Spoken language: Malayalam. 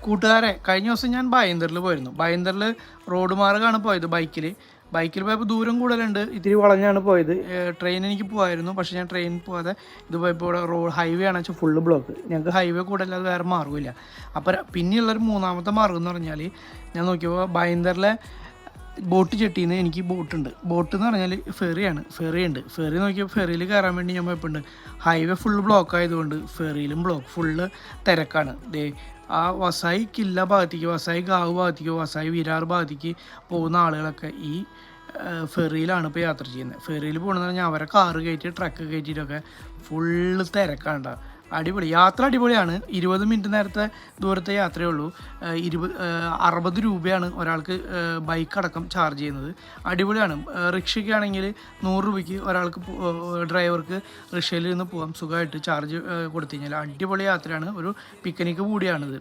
കൂട്ടുകാരെ, കഴിഞ്ഞ ദിവസം ഞാൻ ബൈന്ദറിൽ പോയിരുന്നു. ബൈന്ദറിൽ റോഡ് മാർഗ്ഗമാണ് പോയത്. ബൈക്കിൽ പോയപ്പോൾ ദൂരം കൂടുതലുണ്ട്, ഇത്തിരി വളഞ്ഞാണ് പോയത്. ട്രെയിൻ എനിക്ക് പോകായിരുന്നു, പക്ഷേ ഞാൻ ട്രെയിനിൽ പോകാതെ ഇത് പോയപ്പോൾ ഇവിടെ ഹൈവേ ആണെന്ന് വെച്ചാൽ ഫുള്ള് ബ്ലോക്ക്. ഞങ്ങൾക്ക് ഹൈവേ കൂടെ അല്ലാതെ വേറെ മാർഗ്ഗമില്ല. അപ്പോൾ പിന്നെയുള്ളൊരു മൂന്നാമത്തെ മാർഗ്ഗം എന്ന് പറഞ്ഞാൽ, ഞാൻ നോക്കിയപ്പോൾ ബൈന്ദറിലെ ബോട്ട് ചെട്ടിന്ന് എനിക്ക് ബോട്ട് എന്ന് പറഞ്ഞാൽ ഫെറി നോക്കിയപ്പോൾ ഫെറിയിൽ കയറാൻ വേണ്ടി ഞാൻ പോയപ്പോണ്ട് ഹൈവേ ഫുള്ള് ബ്ലോക്ക് ആയതുകൊണ്ട് ഫെറിയിലും ഫുള്ള് തിരക്കാണ്. ആ വസായി കില്ല ഭാഗത്തേക്ക്, വസായി ഗാവ് ഭാഗത്തേക്ക്, വസായി വിരാർ ഭാഗത്തേക്ക് പോകുന്ന ആളുകളൊക്കെ ഈ ഫെറിയിലാണ് ഇപ്പോൾ യാത്ര ചെയ്യുന്നത്. ഫെറിയിൽ പോകണമെന്ന് പറഞ്ഞാൽ അവരെ കാറ് കയറ്റി ട്രക്ക് കയറ്റിയിട്ടൊക്കെ ഫുള്ള് തിരക്കാണ്ട. യാത്ര അടിപൊളിയാണ്. 20 മിനിറ്റ് നേരത്തെ ദൂരത്തെ യാത്രയേ ഉള്ളൂ. 60 രൂപയാണ് ഒരാൾക്ക് ബൈക്ക് അടക്കം ചാർജ് ചെയ്യുന്നത്. അടിപൊളിയാണ്. റിക്ഷയ്ക്ക് ആണെങ്കിൽ 100 രൂപയ്ക്ക് ഒരാൾക്ക് ഡ്രൈവർക്ക് റിക്ഷയിൽ നിന്ന് പോകാം സുഖമായിട്ട്. ചാർജ് കൊടുത്തു കഴിഞ്ഞാൽ അടിപൊളി യാത്രയാണ്. ഒരു പിക്നിക്ക് കൂടിയാണിത്.